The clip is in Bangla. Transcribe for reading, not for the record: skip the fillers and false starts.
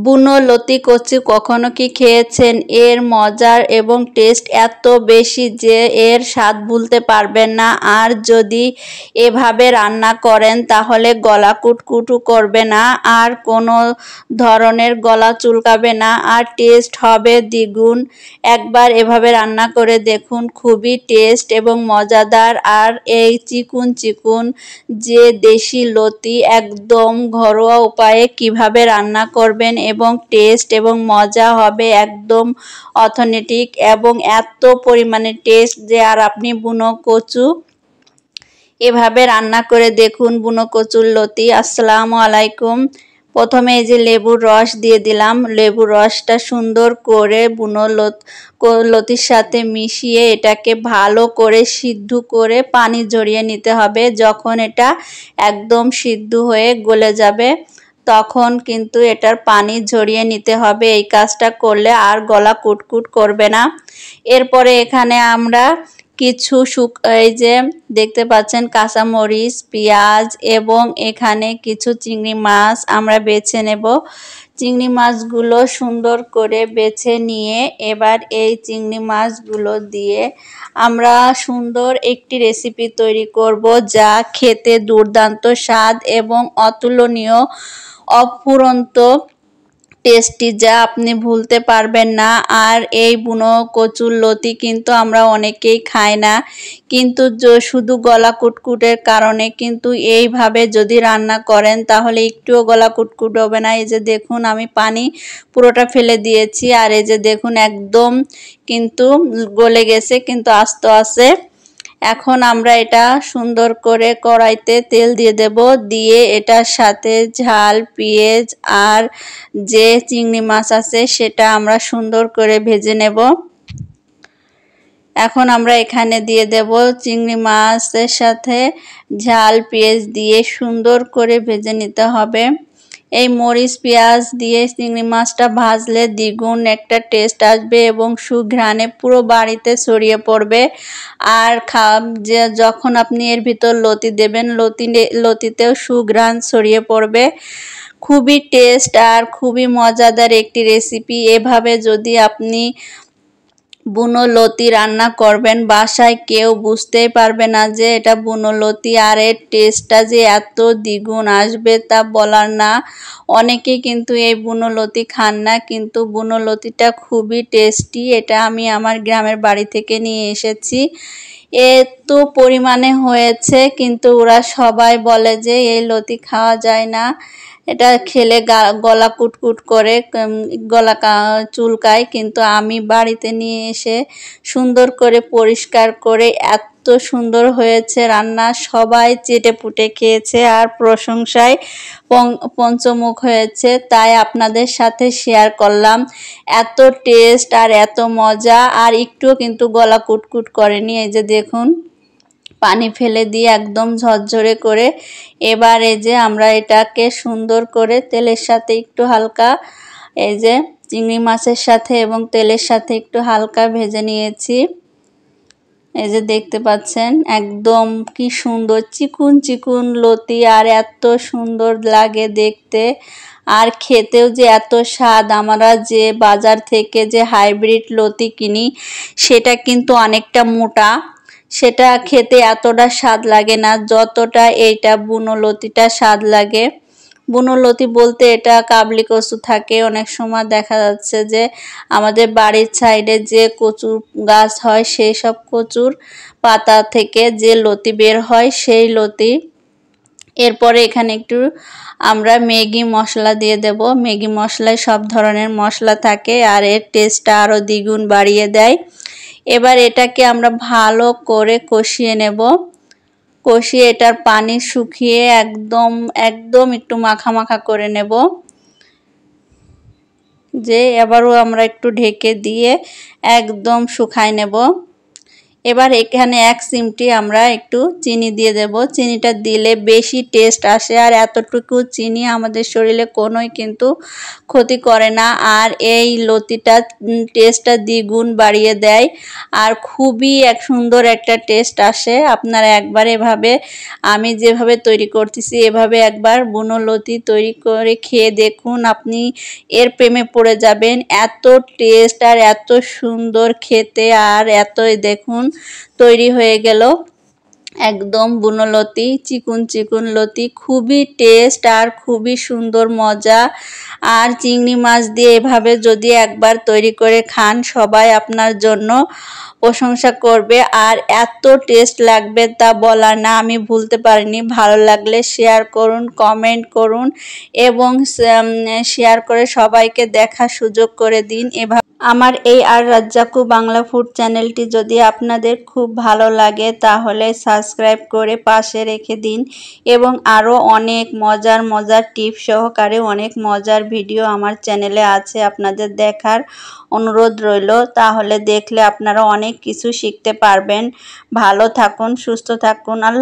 বুনো লতি কচু কখনো কি খেয়েছেন? এর মজার এবং টেস্ট এত বেশি যে এর স্বাদ ভুলতে পারবেন না। আর যদি এভাবে রান্না করেন তাহলে গলা কুটকুটু করবে না, আর কোনো ধরনের গলা চুলকাবে না, আর টেস্ট হবে দ্বিগুণ। একবার এভাবে রান্না করে দেখুন, খুবই টেস্ট এবং মজাদার। আর এই চিকুন চিকুন যে দেশি লতি একদম ঘরোয়া উপায়ে কিভাবে রান্না করবেন এবং টেস্ট এবং মজা হবে একদম অথেন্টিক এবং এত পরিমাণে টেস্ট যে আর আপনি বুনো কচু এভাবে রান্না করে দেখুন। বুনো কচুর লতি। আসসালামু আলাইকুম। প্রথমে এই যে লেবুর রস দিয়ে দিলাম। লেবুর রসটা সুন্দর করে বুনো লতির সাথে মিশিয়ে এটাকে ভালো করে সিদ্ধ করে পানি ঝরিয়ে নিতে হবে। যখন এটা একদম সিদ্ধ হয়ে গলে যাবে তখন কিন্তু এটার পানি ঝরিয়ে নিতে হবে। এই কাজটা করলে আর গলা কুটকুট করবে না। এরপরে এখানে আমরা কিছু এই যে দেখতে পাচ্ছেন কাঁচামরিচ, পেঁয়াজ এবং এখানে কিছু চিংড়ি মাছ আমরা বেছে নেব। চিংড়ি মাছগুলো সুন্দর করে বেছে নিয়ে এবার এই চিংড়ি মাছগুলো দিয়ে আমরা সুন্দর একটি রেসিপি তৈরি করব, যা খেতে দুর্দান্ত স্বাদ এবং অতুলনীয়, অফুরন্ত টেস্টি, যা আপনি ভুলতে পারবেন না। আর এই বুনো কচুর লতি কিন্তু আমরা অনেকেই খাই না, কিন্তু শুধু গলা কুটকুটের কারণে কিন্তু এইভাবে যদি রান্না করেন তাহলে একটুও গলা কুটকুট হবে না। এই যে দেখুন আমি পানি পুরোটা ফেলে দিয়েছি, আর এই যে দেখুন একদম কিন্তু গলে গেছে, কিন্তু আস্ত আছে। এখন আমরা এটা সুন্দর করে কড়াইতে তেল দিয়ে দেব, দিয়ে এটার সাথে ঝাল, পেঁয়াজ আর যে চিংড়ি মাছ আছে সেটা আমরা সুন্দর করে ভেজে নেব। এখন আমরা এখানে দিয়ে দেব চিংড়ি মাছের সাথে ঝাল, পেঁয়াজ দিয়ে সুন্দর করে ভেজে নিতে হবে। এই মরিচ পেঁয়াজ দিয়ে চিংড়ি মাছটা ভাজলে দ্বিগুণ একটা টেস্ট আসবে এবং সুঘ্রাণে পুরো বাড়িতে ছড়িয়ে পড়বে। আর যখন আপনি এর ভিতর লতি দেবেন লতিতেও সুঘ্রাণ ছড়িয়ে পড়বে। খুবই টেস্ট আর খুবই মজাদার একটি রেসিপি। এভাবে যদি আপনি বুনো লতি রান্না করবেন বাসায় কেউ বুঝতেই পারবে না যে এটা বুনো লতি, আর এর টেস্টটা যে এত দ্বিগুণ আসবে তা বলার না। অনেকেই কিন্তু এই বুনো লতি খান না, কিন্তু বুনো লতিটা খুবই টেস্টি। এটা আমি আমার গ্রামের বাড়ি থেকে নিয়ে এসেছি। এত পরিমাণে হয়েছে কিন্তু ওরা সবাই বলে যে এই লতি খাওয়া যায় না, এটা খেলে গলা কুটকুট করে, গলা চুলকায়। কিন্তু আমি বাড়িতে নিয়ে এসে সুন্দর করে পরিষ্কার করে এত সুন্দর হয়েছে রান্না, সবাই চেটেপুটে খেয়েছে আর প্রশংসায় পঞ্চমুখ হয়েছে। তাই আপনাদের সাথে শেয়ার করলাম। এত টেস্ট আর এত মজা, আর একটুও কিন্তু গলা কুটকুট করেনি। এই যে দেখুন পানি ফেলে দিয়ে একদম ঝরঝরে করে এবার এই যে আমরা এটাকে সুন্দর করে তেলের সাথে একটু হালকা, এই যে চিংড়ি মাছের সাথে এবং তেলের সাথে একটু হালকা ভেজে নিয়েছি। এই যে দেখতে পাচ্ছেন একদম কি সুন্দর চিকুন চিকুন লতি, আর এত সুন্দর লাগে দেখতে, আর খেতেও যে এত স্বাদ। আমরা যে বাজার থেকে যে হাইব্রিড লতি কিনি সেটা কিন্তু অনেকটা মোটা, সেটা খেতে এতটা স্বাদ লাগে না যতটা এইটা বুনো লতিটা স্বাদ লাগে। বুনো লতি বলতে এটা কাবলি কচু থাকে। অনেক সময় দেখা যাচ্ছে যে আমাদের বাড়ির সাইডে যে কচু গাছ হয় সেই সব কচুর পাতা থেকে যে লতি বের হয় সেই লতি। এরপরে এখানে একটু আমরা ম্যাগি মশলা দিয়ে দেব। ম্যাগি মশলায় সব ধরনের মশলা থাকে আর এর টেস্টটা আরও দ্বিগুণ বাড়িয়ে দেয়। এবার এটাকে আমরা ভালো করে কষিয়ে নেব। কষিয়ে এটার পানি শুকিয়ে একদম একটু মাখা মাখা করে নেব। যে এবারও আমরা একটু ঢেকে দিয়ে একদম শুকায় নেব। এবার এখানে 1 চিমটি আমরা একটু চিনি দিয়ে দেব। চিনিটা দিলে বেশি টেস্ট আসে, আর এতটুকু চিনি আমাদের শরীরে কোনোই কিন্তু ক্ষতি করে না, আর এই লতিটা টেস্টটা দ্বিগুণ বাড়িয়ে দেয়, আর খুবই সুন্দর একটা টেস্ট আসে। আপনারা একবার এভাবে আমি যেভাবে তৈরি করতেছি এভাবে একবার বুনো লতি তৈরি করে খেয়ে দেখুন, আপনি এর প্রেমে পড়ে যাবেন। এত টেস্ট আর এত সুন্দর খেতে, আর এতই দেখুন তৈরি হয়ে গেল একদম বুনো লতি, চিকুন চিকুন লতি, খুবই টেস্ট আর খুবই সুন্দর মজা। আর চিংড়ি মাছ দিয়ে এভাবে যদি একবার তৈরি করে খান সবাই আপনার জন্য প্রশংসা করবে, আর এত টেস্ট লাগবে তা বলার না। আমি ভুলতে পারিনি। ভালো লাগলে শেয়ার করুন, কমেন্ট করুন এবং শেয়ার করে সবাইকে দেখার সুযোগ করে দিন। এভাবে আমার এই আর রাজ্জাকু বাংলা ফুড চ্যানেলটি যদি আপনাদের খুব ভালো লাগে তাহলে সাবস্ক্রাইব করে পাশে রেখে দিন, এবং আরও অনেক মজার মজার টিপস সহকারে অনেক মজার ভিডিও আমার চ্যানেলে আছে, আপনাদের দেখার অনুরোধ রইল। তাহলে দেখলে আপনারা অনেক কিছু শিখতে পারবেন। ভালো থাকুন, সুস্থ থাকুন। আল্লাহ।